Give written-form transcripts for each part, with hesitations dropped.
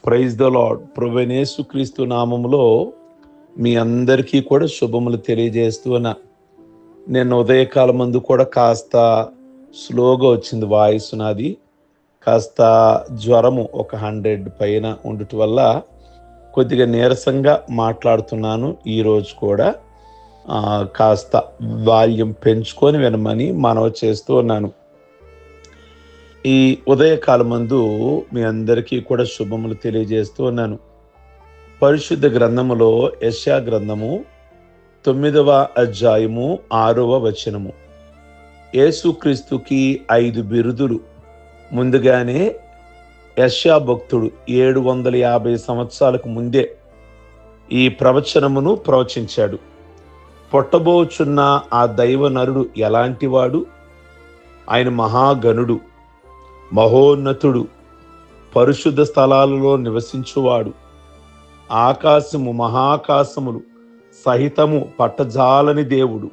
Praise the lord. ప్రభువైన యేసుక్రీస్తు నామములో మీ అందరికీ కూడా శుభములు తెలియజేస్తూ ఉన్నా. నేను ఉదయకాలం ముందు కూడా కాస్త స్లోగా వచ్చింది వాయిస్ నాది. కాస్త జ్వరము ఒక 100 పైన ఉండటం వల్ల కొద్దిగా నీరసంగా మాట్లాడుతున్నాను. ఈరోజు కూడా కాస్త వాల్యూమ్ పెంచుకొని వినమని మనవి చేస్తూ ఉన్నాను. ఈ ఉదయకాలం మందు మీ అందరికీ కూడా శుభములు తెలియజేస్తూ ఉన్నాను. పరిశుద్ధ గ్రంథములో యెషయా గ్రంథము 9వ అధ్యాయము 6వ వచనము. యేసుక్రీస్తుకి 5 బిరుదులు ముందుగానే యెషయా భక్తుడు 750 సంవత్సరాలకు ముందే ఈ ప్రవచనమును ప్రవచించాడు. పుట్టబోచున్న ఆ దైవ నరుడు ఎలాంటివాడు? ఆయన మహాగణుడు, మహోన్నతుడు, పరిశుద్ధ స్థలాలలో నివసించువాడు, ఆకాశము మహాకాశములు సహితము పట్టజాలని దేవుడు,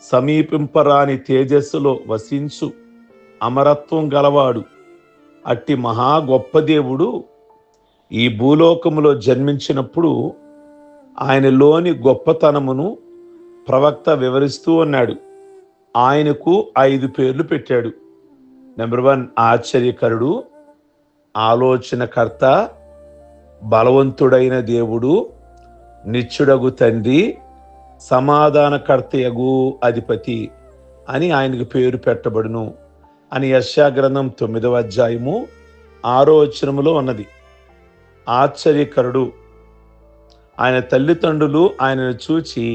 సమీపింపరాని తేజస్సులో వసించు అమరత్వం గలవాడు. అట్టి మహా గొప్ప దేవుడు ఈ భూలోకములో జన్మించినప్పుడు ఆయనలోని గొప్పతనమును ప్రవక్త వివరిస్తూ ఉన్నాడు. ఆయనకు 5 పేర్లు పెట్టాడు. నెంబర్ 1 ఆశ్చర్యకరుడు, ఆలోచనకర్త, బలవంతుడైన దేవుడు, నిత్యుడగు తండ్రి, సమాధానకర్తయగు అధిపతి అని ఆయనకు పేరు పెట్టబడును అని యెషయా గ్రంథం 9వ అధ్యాయము 6వ వచనములో ఉన్నది. ఆశ్చర్యకరుడు, ఆయన తల్లిదండ్రులు ఆయనను చూచి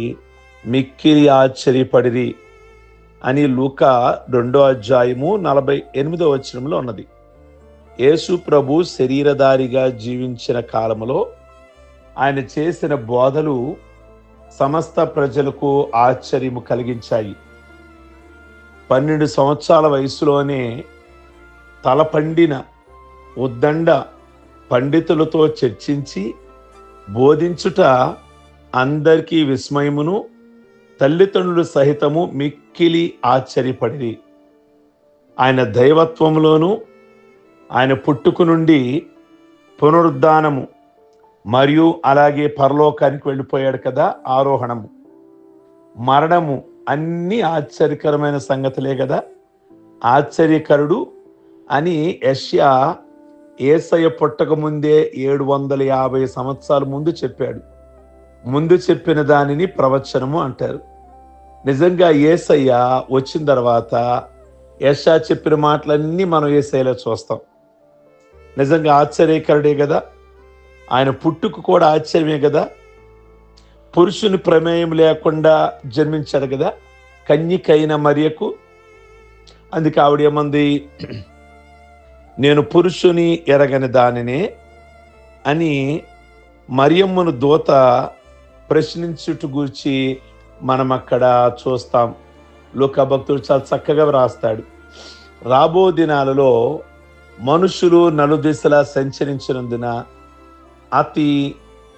మిక్కిలి ఆశ్చర్యపడిరి అని లూకా 2వ అధ్యాయము 48వ వచనంలో ఉన్నది. యేసు ప్రభు శరీరధారిగా జీవించిన కాలములో ఆయన చేసిన బోధలు సమస్త ప్రజలకు ఆశ్చర్యము కలిగించాయి. 12 సంవత్సరాల వయసులోనే తలపండిన ఉద్దండ పండితులతో చర్చించి బోధించుట అందరికీ విస్మయమును, తల్లిదండ్రులు సహితము మిక్కిలి ఆశ్చర్యపడిరి. ఆయన దైవత్వములోను, ఆయన పుట్టుకు నుండి పునరుద్ధానము మరియు అలాగే పరలోకానికి వెళ్ళిపోయాడు కదా, ఆరోహణము, మరణము అన్ని ఆశ్చర్యకరమైన సంగతులే కదా. ఆశ్చర్యకరుడు అని యెషయా యేసయ్య పుట్టక ముందే 750 సంవత్సరాల ముందు చెప్పాడు. ముందు చెప్పిన దానిని ప్రవచనము అంటారు. నిజంగా యేసయ్య వచ్చిన తర్వాత యెషయా చెప్పిన మాటలన్నీ మనం యేసయ్యలో చూస్తాం. నిజంగా ఆశ్చర్యకరుడే కదా. ఆయన పుట్టుకు కూడా ఆశ్చర్యమే కదా. పురుషుని ప్రమేయం లేకుండా జన్మించాడు కదా కన్యకైన మరియకు. అందుకే ఆవిడేమంది, నేను పురుషుని ఎరగని దానినే అని మరియమ్మను దూత ప్రశ్నించుట గూర్చి మనం అక్కడ చూస్తాం. లూకా భక్తుడు చాలా చక్కగా వ్రాస్తాడు. రాబో దినాలలో మనుషులు నలుదిశలా సంచరించినందున అతి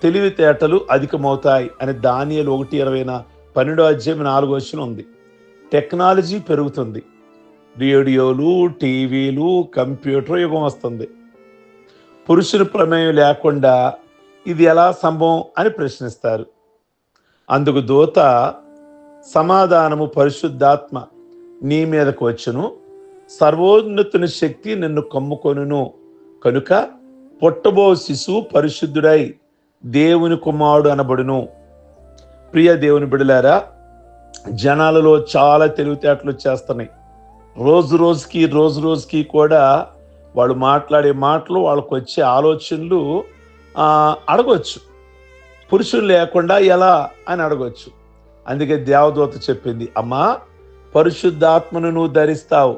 తెలివితేటలు అధికమవుతాయి అని దానియేలు 1:12 అధ్యాయం 4వ వచనం ఉంది. టెక్నాలజీ పెరుగుతుంది. రేడియోలు, టీవీలు, కంప్యూటర్ యుగం వస్తుంది. పురుషుని ప్రమేయం లేకుండా ఇది ఎలా సంభవం అని ప్రశ్నిస్తారు. అందుకు దూత, సమాధానము, పరిశుద్ధాత్మ నీ మీదకు వచ్చును, సర్వోన్నతుని శక్తి నిన్ను కమ్ముకొనును, కనుక పుట్టబో శిశువు పరిశుద్ధుడై దేవుని కుమారుడు అనబడును. ప్రియ దేవుని బిడ్డలారా, జనాలలో చాలా తెలివితేటలు చేస్తున్నాయి. రోజు రోజుకి కూడా వాళ్ళు మాట్లాడే మాటలు, వాళ్ళకు వచ్చే ఆలోచనలు అడగవచ్చు. పురుషులు లేకుండా ఎలా అని అడగవచ్చు. అందుకే దేవదూత చెప్పింది, అమ్మా పరిశుద్ధాత్మను నువ్వు ధరిస్తావు,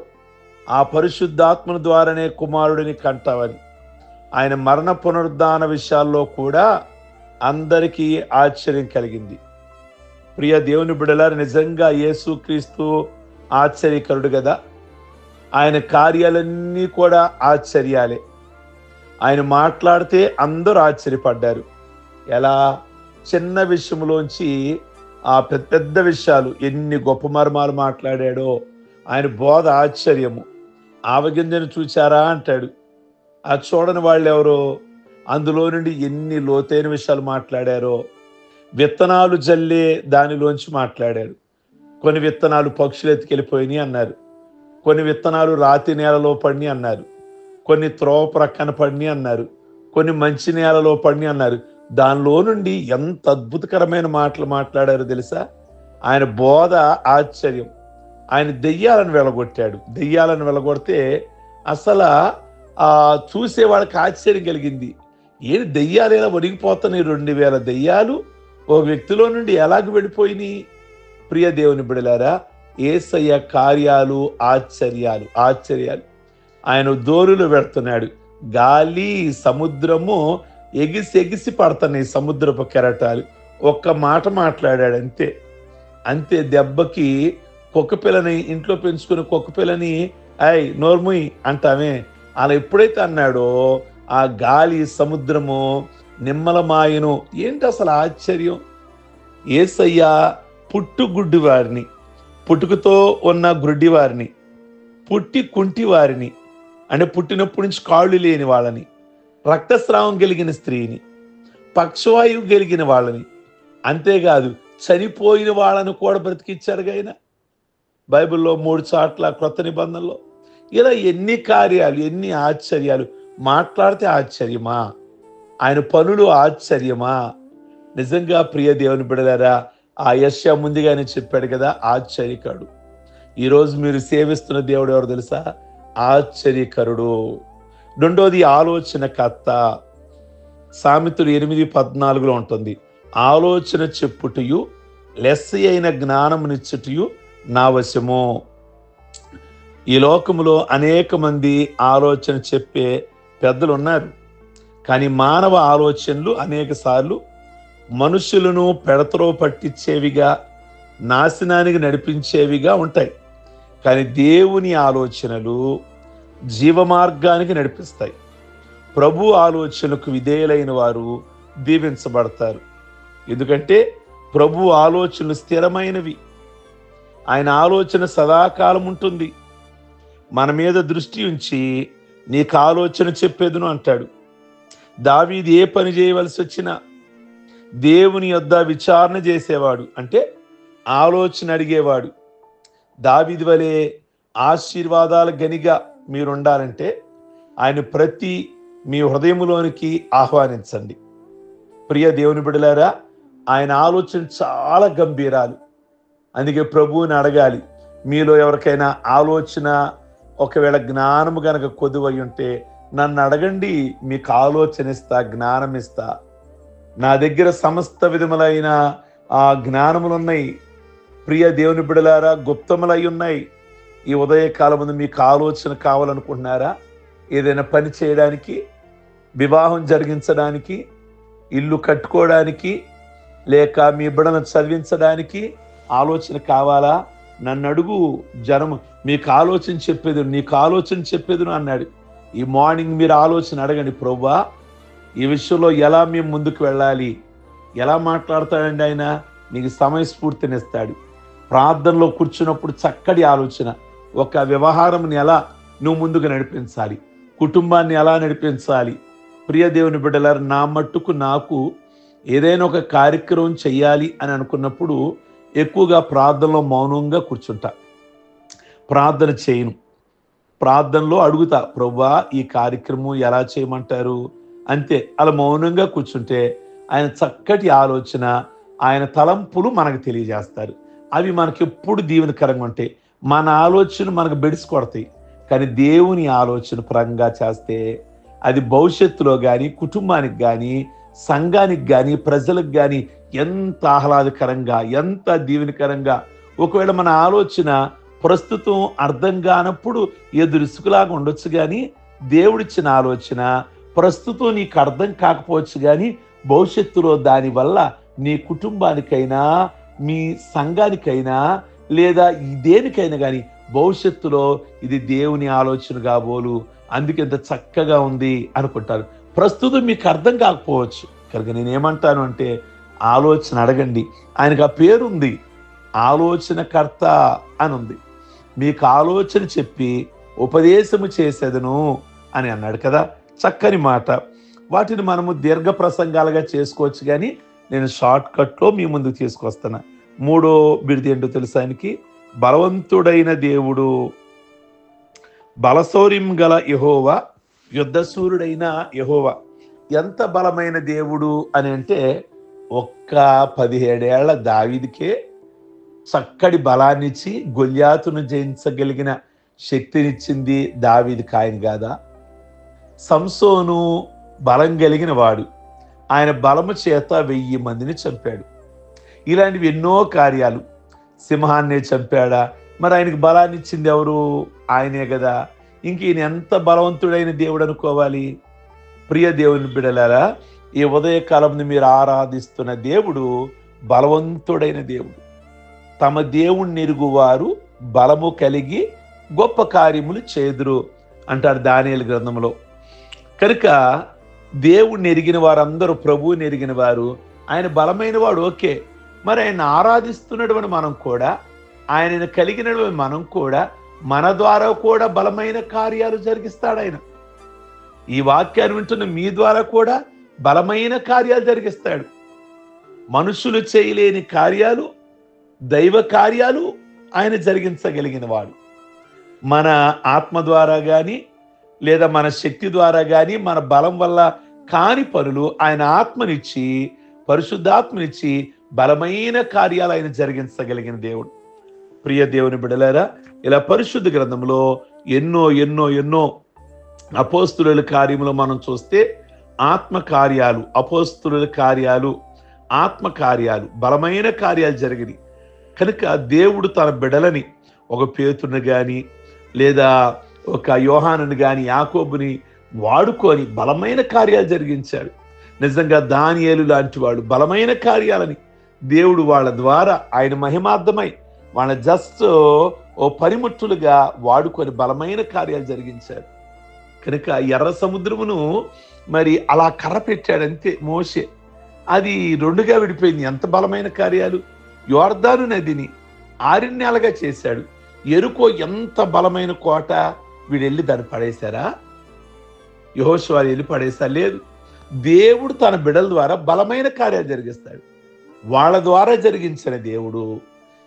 ఆ పరిశుద్ధాత్మను ద్వారానే కుమారుడిని కంటావని. ఆయన మరణ పునరుద్ధాన విషయాల్లో కూడా అందరికీ ఆశ్చర్యం కలిగింది. ప్రియ దేవుని బిడ్డలారా, నిజంగా యేసుక్రీస్తు ఆశ్చర్యకరుడు కదా. ఆయన కార్యాలన్నీ కూడా ఆశ్చర్యాలే. ఆయన మాట్లాడితే అందరూ ఆశ్చర్యపడ్డారు. ఎలా? చిన్న విషయంలోంచి ఆ పెద్ద విషయాలు, ఎన్ని గొప్ప మర్మాలు మాట్లాడాడో. ఆయన బోధ ఆశ్చర్యము. ఆవగింజను చూచారా అంటాడు. ఆ చూడని వాళ్ళు ఎవరు? అందులో నుండి ఎన్ని లోతైన విషయాలు మాట్లాడారో. విత్తనాలు జల్లే దానిలోంచి మాట్లాడారు. కొన్ని విత్తనాలు పక్షులు ఎత్తుకెళ్ళిపోయినాయి అన్నారు. కొన్ని విత్తనాలు రాతి నేలలో పడినాయి అన్నారు. కొన్ని త్రోవ ప్రక్కన పడినాయి అన్నారు. కొన్ని మంచి నేలలో పడినాయి అన్నారు. దానిలో నుండి ఎంత అద్భుతకరమైన మాటలు మాట్లాడారో తెలుసా? ఆయన బోధ ఆశ్చర్యం. ఆయన దెయ్యాలను వెళ్ళగొట్టాడు. దెయ్యాలను వెళ్ళగొడితే అసలు చూసే వాళ్ళకి ఆశ్చర్యం కలిగింది. ఏంటి దెయ్యాలు ఎలా ఒడిగిపోతున్నాయి? 2000 దెయ్యాలు ఒక వ్యక్తిలో నుండి ఎలాగ వెళ్ళిపోయినాయి? ప్రియ దేవుని బిడలారా, యేసయ్య కార్యాలు ఆశ్చర్యాలు. ఆయన దోరులు పెడుతున్నాడు. గాలి సముద్రము ఎగిసి పడుతున్నాయి సముద్రపు కెరటాలు. ఒక్క మాట మాట్లాడాడు అంతే. దెబ్బకి కుక్క పిల్లని, ఇంట్లో పెంచుకుని కుక్క పిల్లని నోర్ముయ్ అంటామే, అలా ఎప్పుడైతే అన్నాడో ఆ గాలి సముద్రము నిమ్మలమాయను. ఏంటి అసలు ఆశ్చర్యం? యేసయ్య పుట్టుగుడ్డి వారిని, పుట్టుకతో ఉన్న గుడ్డి వారిని, పుట్టి కుంటి వారిని, అంటే పుట్టినప్పటి నుంచి కాళ్ళు లేని వాళ్ళని, రక్తస్రావం కలిగిన స్త్రీని, పక్షవాయువు కలిగిన వాళ్ళని, అంతేకాదు చనిపోయిన వాళ్ళను కూడా బ్రతికిచ్చారు ఆయన. బైబిల్లో 3 చోట్ల క్రొత్త నిబంధనలో ఇలా ఎన్ని కార్యాలు, ఎన్ని ఆశ్చర్యాలు. మాట్లాడితే ఆశ్చర్యమా? ఆయన పనులు ఆశ్చర్యమా? నిజంగా ప్రియ దేవుని బిడలారా, ఆ యెషయా ముందుగానే చెప్పాడు కదా, ఆశ్చర్యకరుడు. ఈరోజు మీరు సేవిస్తున్న దేవుడు ఎవరు తెలుసా? ఆశ్చర్యకరుడు. రెండోది ఆలోచనకర్త. సామెతలు 8:14 ఉంటుంది. ఆలోచన చెప్పుటయు లెస్స అయిన జ్ఞానమునిచ్చుటయు నా వశము. ఈ లోకములో అనేక మంది ఆలోచన చెప్పే పెద్దలు ఉన్నారు. కానీ మానవ ఆలోచనలు అనేక సార్లు మనుషులను పెడతరో పట్టించేవిగా, నాశనానికి నడిపించేవిగా ఉంటాయి. కానీ దేవుని ఆలోచనలు జీవమార్గానికి నడిపిస్తాయి. ప్రభు ఆలోచనకు విధేయులైన వారు దీవించబడతారు. ఎందుకంటే ప్రభు ఆలోచనలు స్థిరమైనవి. ఆయన ఆలోచన సదాకాలం ఉంటుంది. మన మీద దృష్టి ఉంచి నీకు ఆలోచన చెప్పేదును అంటాడు. దావీదు ఏ పని చేయవలసి వచ్చినా దేవుని యొద్ద విచారణ చేసేవాడు, అంటే ఆలోచన అడిగేవాడు. దావీదు వలె ఆశీర్వాదాల గనిగా మీరుండాలంటే ఆయన ప్రతి మీ హృదయంలోనికి ఆహ్వానించండి. ప్రియ దేవుని బిడ్డలారా, ఆయన ఆలోచన చాలా గంభీరాలు. అందుకే ప్రభువుని అడగాలి. మీలో ఎవరికైనా ఆలోచన, ఒకవేళ జ్ఞానము గనక కొదువై ఉంటే నన్ను అడగండి, మీకు ఆలోచన ఇస్తా, జ్ఞానం ఇస్తా. నా దగ్గర సమస్త విధములైన జ్ఞానములు ఉన్నాయి. ప్రియ దేవుని బిడలారా, గుప్తములై ఉన్నాయి. ఈ ఉదయకాలం ముందు మీకు ఆలోచన కావాలనుకుంటున్నారా? ఏదైనా పని చేయడానికి, వివాహం జరిగించడానికి, ఇల్లు కట్టుకోవడానికి, లేక మీ బిడ్డను చదివించడానికి ఆలోచన కావాలా? నన్ను అడుగు, జనము మీకు ఆలోచన చెప్పేది, నీకు ఆలోచన చెప్పేదును అన్నాడు. ఈ మార్నింగ్ మీరు ఆలోచన అడగండి. ప్రభువా, ఈ విషయంలో ఎలా మేము ముందుకు వెళ్ళాలి? ఎలా మాట్లాడతాడండి ఆయన? నీకు సమయస్ఫూర్తినిస్తాడు. ప్రార్థనలో కూర్చున్నప్పుడు చక్కటి ఆలోచన. ఒక వ్యవహారంని ఎలా నువ్వు ముందుకు నడిపించాలి, కుటుంబాన్ని ఎలా నడిపించాలి. ప్రియ దేవుని బిడ్డలారా, నా మట్టుకు నాకు ఏదైనా ఒక కార్యక్రమం చెయ్యాలి అని అనుకున్నప్పుడు ఎక్కువగా ప్రార్థనలో మౌనంగా కూర్చుంటా. ప్రార్థన చేయను. ప్రార్థనలో అడుగుతా, ప్రభువా ఈ కార్యక్రమం ఎలా చేయమంటారు? అంతే. అలా మౌనంగా కూర్చుంటే ఆయన చక్కటి ఆలోచన, ఆయన తలంపులు మనకు తెలియజేస్తారు. అవి మనకి ఎప్పుడు దీవెనకరంగా ఉంటాయి. మన ఆలోచన మనకు బెడిసి కొడతాయి. కానీ దేవుని ఆలోచన పరంగా చేస్తే అది భవిష్యత్తులో కానీ, కుటుంబానికి కానీ, సంఘానికి కానీ, ప్రజలకు కానీ ఎంత ఆహ్లాదకరంగా, ఎంత దీవెనకరంగా. ఒకవేళ మన ఆలోచన ప్రస్తుతం అర్థం కానప్పుడు ఎదురుసుకులాగా ఉండొచ్చు, కానీ దేవుడిచ్చిన ఆలోచన ప్రస్తుతం నీకు అర్థం కాకపోవచ్చు, కానీ భవిష్యత్తులో దానివల్ల నీ కుటుంబానికైనా, మీ సంఘానికైనా, లేదా దేనికైనా కానీ భవిష్యత్తులో ఇది దేవుని ఆలోచన కాబోలు, అందుకే ఇంత చక్కగా ఉంది అనుకుంటారు. ప్రస్తుతం మీకు అర్థం కాకపోవచ్చు. కనుక నేనేమంటాను అంటే, ఆలోచన అడగండి. ఆయనకు ఆ పేరుంది, ఆలోచనకర్త అని ఉంది. మీకు ఆలోచన చెప్పి ఉపదేశము చేసేదను అని అన్నాడు కదా. చక్కని మాట. వాటిని మనము దీర్ఘ ప్రసంగాలుగా చేసుకోవచ్చు, కానీ నేను షార్ట్ కట్లో మీ ముందుకు తీసుకొస్తున్నా. 3వ బిరుదు ఏంటో తెలుసా ఆయనకి? బలవంతుడైన దేవుడు, బలశౌర్యం గల యెహోవా, యుద్ధశూరుడైన యెహోవా. ఎంత బలమైన దేవుడు అని అంటే, ఒక్క 17 ఏళ్ల దావీదుకే చక్కటి బలాన్నిచ్చి గొల్యాతును జయించగలిగిన శక్తినిచ్చింది దావీదుకి ఆయన కాదా? సంసోను బలం కలిగిన వాడు, ఆయన బలము చేత 1000 మందిని చంపాడు. ఇలాంటివి ఎన్నో కార్యాలు. సింహాన్నే చంపాడా? మరి ఆయనకి బలాన్ని ఇచ్చింది ఎవరు? ఆయనే కదా. ఇంక ఈయన ఎంత బలవంతుడైన దేవుడు అనుకోవాలి. ప్రియ దేవుని బిడ్డలారా, ఈ ఉదయకాలం మీరు ఆరాధిస్తున్న దేవుడు బలవంతుడైన దేవుడు. తమ దేవుణ్ణి ఎరుగువారు బలము కలిగి గొప్ప కార్యములు చేదురు అంటారు దానియేలు గ్రంథంలో. కనుక దేవుణ్ణి ఎరిగిన వారందరూ, ప్రభువుని ఎరిగిన వారు, ఆయన బలమైన వాడు. ఓకే, మరి ఆయన ఆరాధిస్తున్నటువంటి మనం కూడా, ఆయనను కలిగిన మనం కూడా, మన ద్వారా కూడా బలమైన కార్యాలు జరిగిస్తాడు ఆయన. ఈ వాక్యాన్ని వింటున్న మీ ద్వారా కూడా బలమైన కార్యాలు జరిగిస్తాడు. మనుషులు చేయలేని కార్యాలు, దైవ కార్యాలు ఆయన జరిగించగలిగిన వాడు. మన ఆత్మ ద్వారా కానీ, లేదా మన శక్తి ద్వారా కానీ, మన బలం వల్ల కాని పనులు ఆయన ఆత్మనిచ్చి, పరిశుద్ధాత్మనిచ్చి బలమైన కార్యాలు ఆయన జరిగించగలిగిన దేవుడు. ప్రియ దేవుని బిడ్డలారా, ఇలా పరిశుద్ధ గ్రంథంలో ఎన్నో ఎన్నో ఎన్నో అపోస్తుల కార్యములు మనం చూస్తే, ఆత్మ కార్యాలు, అపోస్తుల కార్యాలు, ఆత్మ కార్యాలు, బలమైన కార్యాలు జరిగినాయి. కనుక దేవుడు తన బిడ్డలని, ఒక పేతురుని కానీ, లేదా ఒక యోహానుని కానీ, యాకోబుని వాడుకొని బలమైన కార్యాలు జరిగించాడు. నిజంగా దానియేలు లాంటి వాడు బలమైన కార్యాలని దేవుడు వాళ్ళ ద్వారా ఆయన మహిమార్థమై వాళ్ళ జస్ట్ ఓ పనిముట్టులుగా వాడుకొని బలమైన కార్యాలు జరిగించాడు. కనుక ఎర్ర సముద్రమును మరి అలా కర్ర పెట్టాడంతే మోషే, అది 2గా విడిపోయింది. ఎంత బలమైన కార్యాలు! యోర్దాను నదిని 6 నెలలుగా చేశాడు. ఎరుకో ఎంత బలమైన కోట, వీడు వెళ్ళి దాన్ని పడేశారా? యెహోషువ వెళ్ళి పడేసా? లేదు. దేవుడు తన బిడ్డల ద్వారా బలమైన కార్యాలు జరిగిస్తాడు. వాళ్ళ ద్వారా జరిగించిన దేవుడు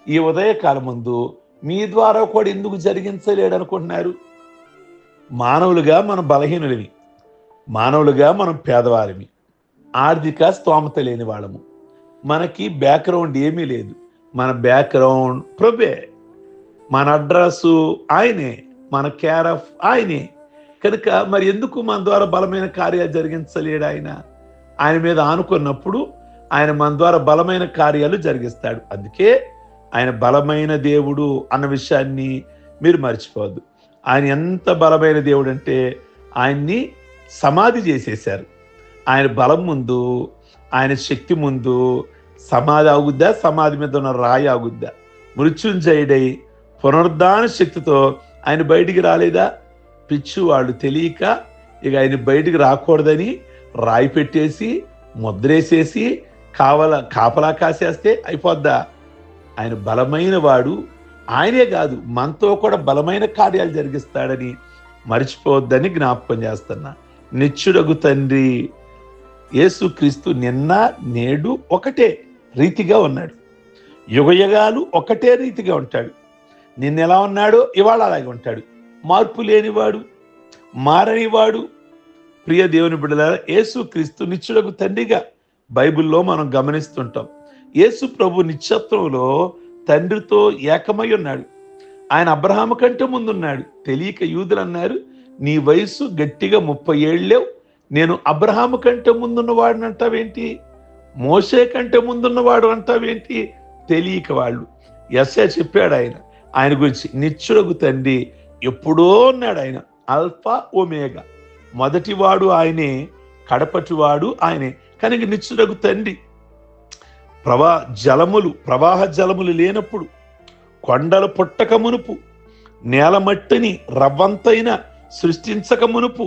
ఈ ఉదయకాలం ముందు మీ ద్వారా కూడా ఎందుకు జరిగించలేడు అనుకుంటున్నారు? మానవులుగా మనం బలహీనులమి, మానవులుగా మనం పేదవారిమి, ఆర్థిక స్తోమత లేని వాళ్ళము, మనకి బ్యాక్గ్రౌండ్ ఏమీ లేదు. మన బ్యాక్గ్రౌండ్ ప్రభువే, మన అడ్రస్సు ఆయనే, మన కేర్ ఆఫ్ ఆయనే. కనుక మరి ఎందుకు మన ద్వారా బలమైన కార్యాలు జరిగించలేడు ఆయన? ఆయన మీద ఆనుకున్నప్పుడు ఆయన మన ద్వారా బలమైన కార్యాలు జరిగిస్తాడు. అందుకే ఆయన బలమైన దేవుడు అన్న విషయాన్ని మీరు మర్చిపోవద్దు. ఆయన ఎంత బలమైన దేవుడు అంటే, ఆయన్ని సమాధి చేసేశారు. ఆయన బలం ముందు, ఆయన శక్తి ముందు సమాధి ఆగుద్దా? సమాధి మీద ఉన్న రాయి ఆగుద్దా? మృత్యుంజయుడై పునరుద్ధాన శక్తితో ఆయన బయటికి రాలేదా? పిచ్చి వాళ్ళు తెలియక ఇక ఆయన బయటికి రాకూడదని రాయి పెట్టేసి ముద్రేసేసి కాపలా కాసేస్తే అయిపోద్దా? ఆయన బలమైన వాడు. ఆయనే కాదు, మనతో కూడా బలమైన కార్యాలు జరిగిస్తాడని మర్చిపోవద్దని జ్ఞాపకం చేస్తున్నా. నిత్యుడగు తండ్రి యేసుక్రీస్తు నిన్న నేడు ఒకటే రీతిగా ఉన్నాడు. యుగయుగాలు ఒకటే రీతిగా ఉంటాడు. నిన్న ఎలా ఉన్నాడో ఇవాళ అలాగే ఉంటాడు. మార్పు లేనివాడు, మారనివాడు. ప్రియ దేవుని బిడ్డలారా, యేసుక్రీస్తు నిత్యుడగు తండ్రిగా బైబిల్లో మనం గమనిస్తుంటాం. యేసు ప్రభు నిత్యత్వంలో తండ్రితో ఏకమై ఉన్నాడు. ఆయన అబ్రహాము కంటే ముందున్నాడు. తెలియక యూదులు అన్నారు, నీ వయసు గట్టిగా 30 ఏళ్ళేవు, నేను అబ్రహాము కంటే ముందున్నవాడిని అంటావేంటి, మోషే కంటే ముందున్నవాడు అంటావేంటి? తెలియక వాళ్ళు. యెషయా చెప్పాడు ఆయన గురించి, నిత్యుడగు తండ్రి ఎప్పుడో ఉన్నాడు. ఆయన ఆల్ఫా ఒమేగా, మొదటివాడు ఆయనే, కడపటివాడు ఆయనే. కనుక నిత్యుడగు తండ్రి ప్రవాహ జలములు లేనప్పుడు, కొండలు పుట్టక మునుపు, నేల మట్టిని రవ్వంతైన సృష్టించక మునుపు,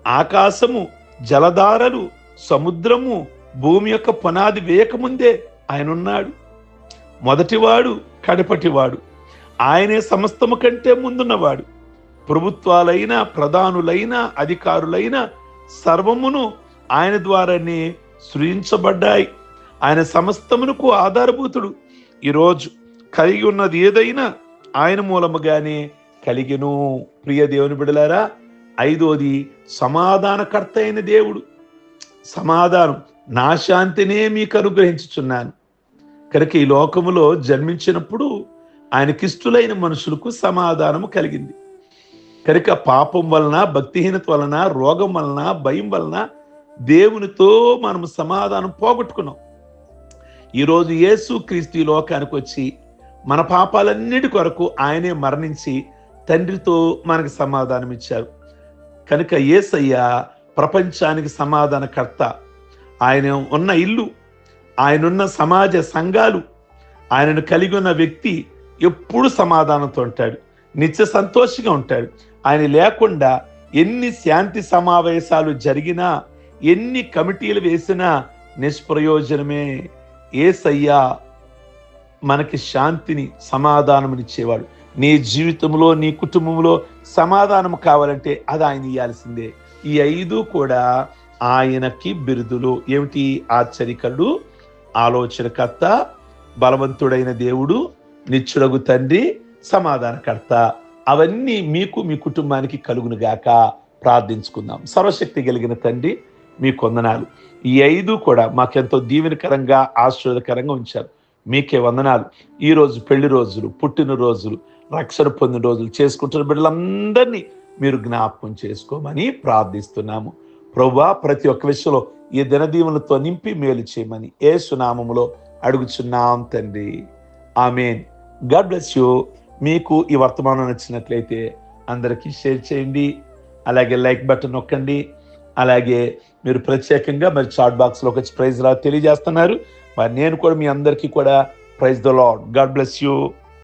ఆకాశము, జలధారలు, సముద్రము, భూమి యొక్క పునాది వేయకముందే ఆయన ఉన్నాడు. మొదటివాడు, కడపటివాడు ఆయనే. సమస్తము కంటే ముందున్నవాడు. ప్రభుత్వాలైన, ప్రధానులైన, అధికారులైన సర్వమును ఆయన ద్వారానే సృజించబడ్డాయి. ఆయన సమస్తమునకు ఆధారభూతుడు. ఈరోజు కలిగి ఉన్నది ఏదైనా ఆయన మూలముగానే కలిగెను. ప్రియ దేవుని బిడ్డలారా, 5వది సమాధానకర్త అయిన దేవుడు. సమాధానం, నా శాంతినే మీకు అనుగ్రహించుచున్నాను. కనుక ఈ లోకములో జన్మించినప్పుడు ఆయనకిష్టులైన మనుషులకు సమాధానము కలిగింది. కనుక పాపం వలన, భక్తిహీనత వలన, రోగం వలన, భయం వలన దేవునితో మనం సమాధానం పోగొట్టుకున్నాం. ఈరోజు యేసు క్రీస్తు లోకానికి వచ్చి మన పాపాలన్నిటి కొరకు ఆయనే మరణించి తండ్రితో మనకు సమాధానం ఇచ్చారు. కనుక యేసయ్య ప్రపంచానికి సమాధానకర్త. ఆయన ఉన్న ఇల్లు, ఆయనున్న సమాజ సంఘాలు, ఆయనను కలిగి ఉన్న వ్యక్తి ఎప్పుడు సమాధానంతో ఉంటాడు, నిత్య సంతోషంగా ఉంటాడు. ఆయన లేకుండా ఎన్ని శాంతి సమావేశాలు జరిగినా, ఎన్ని కమిటీలు వేసినా నిష్ప్రయోజనమే. యేసయ్య మనకి శాంతిని, సమాధానమునిచ్చేవాడు. నీ జీవితంలో, నీ కుటుంబంలో సమాధానం కావాలంటే అది ఆయన ఇయ్యాల్సిందే. ఈ 5 కూడా ఆయనకి బిరుదులు. ఏమిటి? ఆశ్చర్యకరుడు, ఆలోచనకర్త, బలవంతుడైన దేవుడు, నిత్యుడగు తండ్రి, సమాధానకర్త. అవన్నీ మీకు, మీ కుటుంబానికి కలుగునుగాక. ప్రార్థించుకుందాం. సర్వశక్తి కలిగిన తండ్రి, మీ వందనాలు. ఈ 5 కూడా మాకెంతో దీవెనకరంగా, ఆశీర్వాదకరంగా ఉంచారు. మీకే వందనాలు. ఈరోజు పెళ్లి రోజులు, పుట్టిన రోజులు, రక్షణ పొందిన రోజులు చేసుకుంటున్న బిడ్డలందరినీ మీరు జ్ఞాపకం చేసుకోమని ప్రార్థిస్తున్నాము. ప్రభువా, ప్రతి ఒక్క విషయంలో ఈ దినదీవులతో నింపి మేలు చేయమని యేసు నామములో అడుగుచున్నాం తండ్రి. ఆమేన్. God bless you. మీకు ఈ వర్తమానం నచ్చినట్లయితే అందరికీ షేర్ చేయండి. అలాగే లైక్ బటన్ నొక్కండి. అలాగే మీరు ప్రత్యేకంగా మరి చాట్ బాక్స్లో వచ్చి ప్రైజ్ లా తెలియజేస్తున్నారు. మరి నేను కూడా మీ అందరికీ కూడా praise the lord. God bless you.